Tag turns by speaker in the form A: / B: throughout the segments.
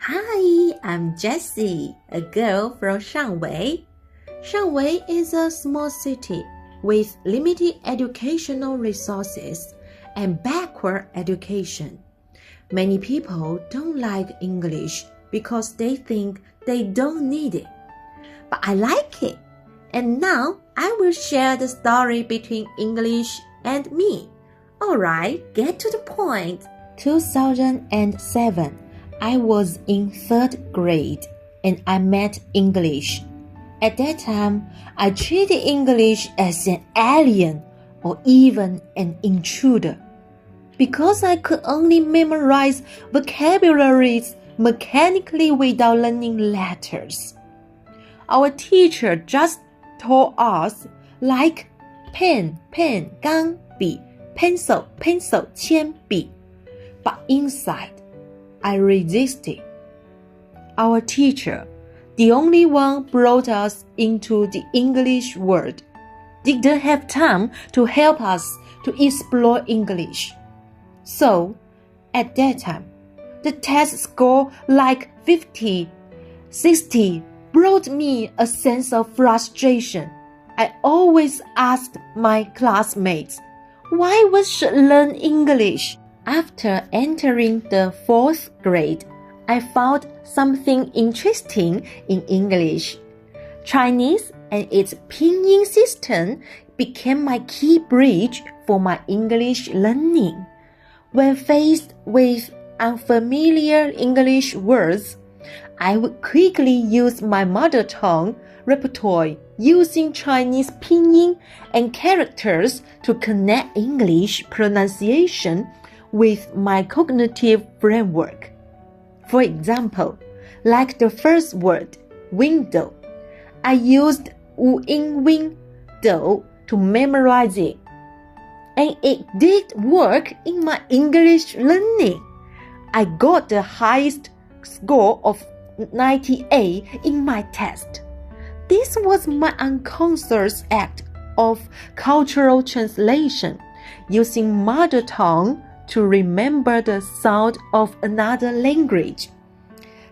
A: Hi, I'm Jessie, a girl from Shanwei. Shanwei is a small city with limited educational resources and backward education. Many people don't like English because they think they don't need it. But I like it. And now I will share the story between English and me. Alright, get to the point. 2007, I was in 3rd grade and I met English. At that time, I treated English as an alien or even an intruder. Because I could only memorize vocabularies mechanically without learning letters. Our teacher just told us like pen, pen, 钢笔, pencil, pencil, 铅笔. But inside, I resisted. Our teacher, the only one brought us into the English world, didn't have time to help us to explore English. So, at that time, the test score like 50, 60 brought me a sense of frustration. I always asked my classmates, why we should learn English? After entering the 4th grade, I found something interesting in English. Chinese and its pinyin system became my key bridge for my English learning. When faced with unfamiliar English words, I would quickly use my mother tongue repertoire using Chinese pinyin and characters to connect English pronunciation with my cognitive framework. For example, like the first word, window, I used wu in win do to memorize it. And it did work in my English learning. I got the highest score of 98 in my test. This was my unconscious act of cultural translation, using mother tongue to remember the sound of another language.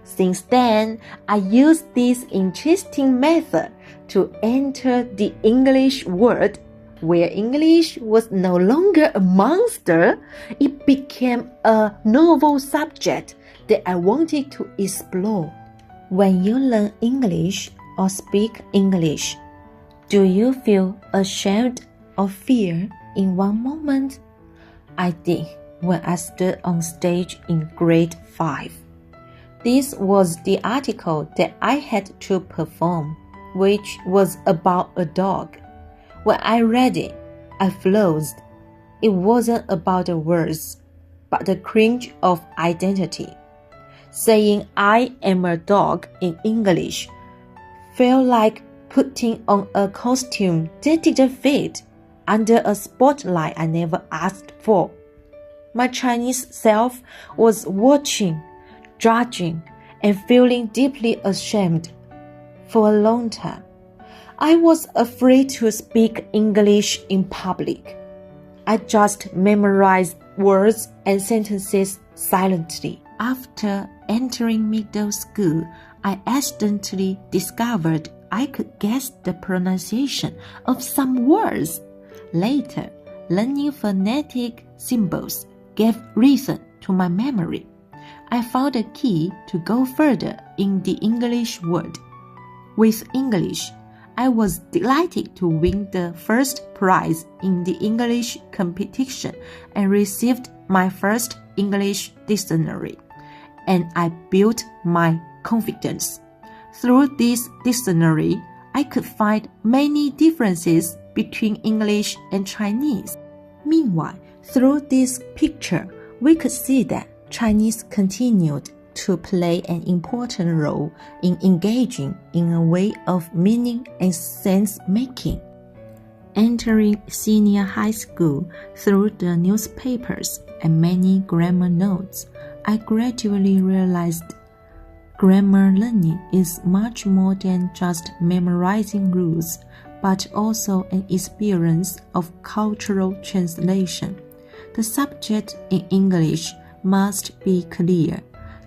A: Since then, I used this interesting method to enter the English world, where English was no longer a monster. It became a novel subject that I wanted to explore. When you learn English or speak English, do you feel ashamed or fear in one moment? I did when I stood on stage in grade 5. This was the article that I had to perform, which was about a dog. When I read it, I froze. It wasn't about the words, but the cringe of identity. Saying I am a dog in English felt like putting on a costume that didn't fit under a spotlight I never asked for. My Chinese self was watching, judging, and feeling deeply ashamed. For a long time, I was afraid to speak English in public. I just memorized words and sentences silently. After entering middle school, I accidentally discovered I could guess the pronunciation of some words. Later, learning phonetic symbols gave reason to my memory. I found a key to go further in the English world. With English, I was delighted to win the first prize in the English competition and received my first English dictionary. And I built my confidence. Through this dictionary, I could find many differences between English and Chinese. Meanwhile, through this picture, we could see that Chinese continued to play an important role in engaging in a way of meaning and sense-making. Entering senior high school through the newspapers and many grammar notes, I gradually realized grammar learning is much more than just memorizing rules, but also an experience of cultural translation. The subject in English must be clear.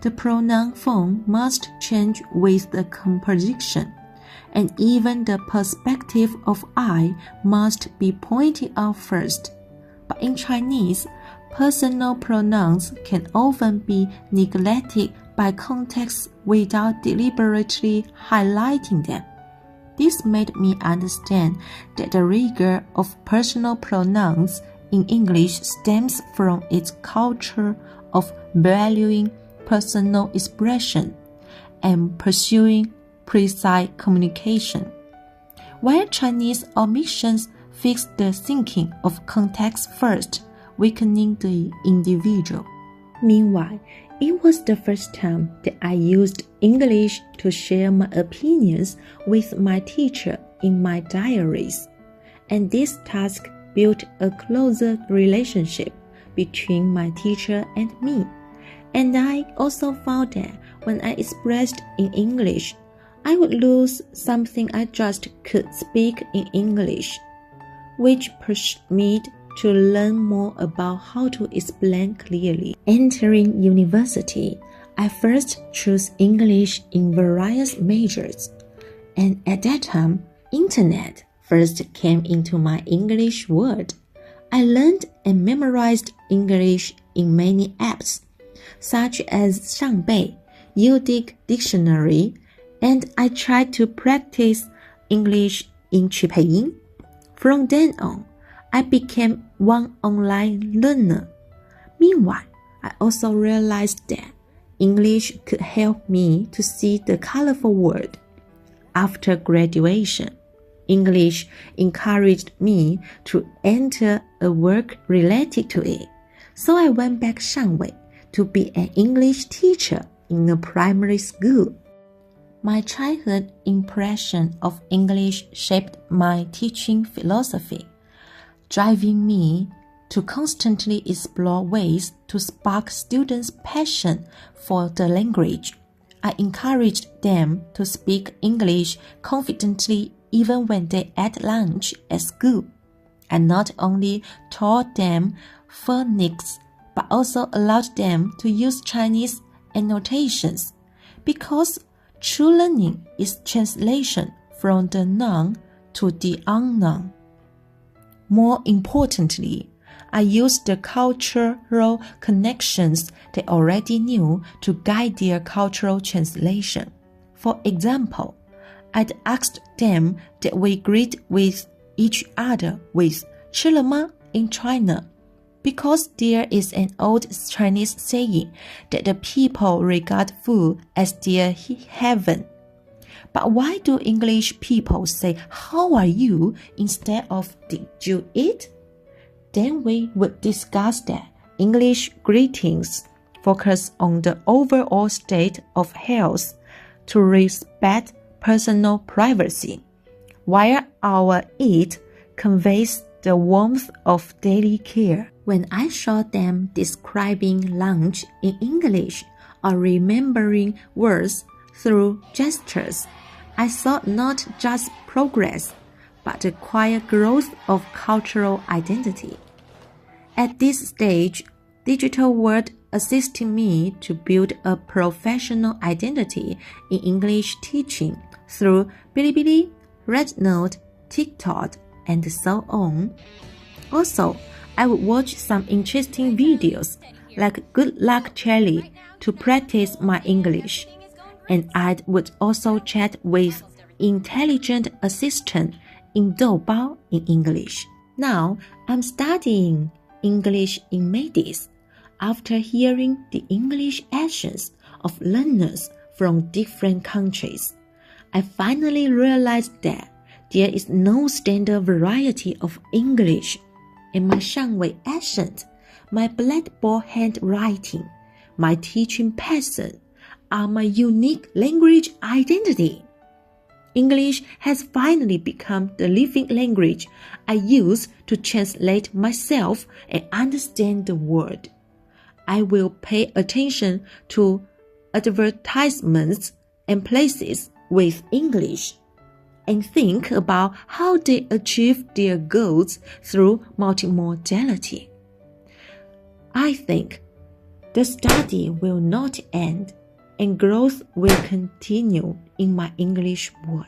A: the pronoun form must change with the composition, and even the perspective of I must be pointed out first. But in Chinese, personal pronouns can often be neglected by context without deliberately highlighting them. This made me understand that the rigor of personal pronouns in English stems from its culture of valuing personal expression and pursuing precise communication, while Chinese omissions fix the thinking of context first, weakening the individual. Meanwhile, it was the first time that I used English to share my opinions with my teacher in my diaries, and this task built a closer relationship between my teacher and me. And I also found that when I expressed in English, I would lose something I just could speak in English, which pushed me to learn more about how to explain clearly. Entering university, I first chose English in various majors, and at that time, Internet first came into my English world. I learned and memorized English in many apps, such as Shangbei, Youdic Dictionary, and I tried to practice English in Qipeiyin. From then on, I became one online learner. Meanwhile, I also realized that English could help me to see the colorful world. After graduation, English encouraged me to enter a work related to it, so I went back Shanwei to be an English teacher in a primary school. My childhood impression of English shaped my teaching philosophy, driving me to constantly explore ways to spark students' passion for the language. I encouraged them to speak English confidently even when they ate lunch at school. I not only taught them phonics, but also allowed them to use Chinese annotations, because true learning is translation from the known to the unknown. More importantly, I used the cultural connections they already knew to guide their cultural translation. For example, I'd asked them that we greet with each other with 吃了吗 in China, because there is an old Chinese saying that the people regard food as their heaven. But why do English people say, "How are you?" instead of "Did you eat?" Then we would discuss that English greetings focus on the overall state of health to respect personal privacy, while our "eat" conveys the warmth of daily care. When I saw them describing lunch in English or remembering words through gestures, I saw not just progress, but the quiet growth of cultural identity. At this stage, digital world assisted me to build a professional identity in English teaching through Bilibili, RedNote, TikTok, and so on. Also, I would watch some interesting videos like Good Luck Charlie to practice my English, and I would also chat with intelligent assistant in Doubao in English. Now, I'm studying English in Medis after hearing the English accents of learners from different countries. I finally realized that there is no standard variety of English, and my Shanwei accent, my blackboard handwriting, my teaching pattern are my unique language identity. English has finally become the living language I use to translate myself and understand the world. I will pay attention to advertisements and places with English, and think about how they achieve their goals through multimodality. I think The study will not end, and growth will continue in my English world.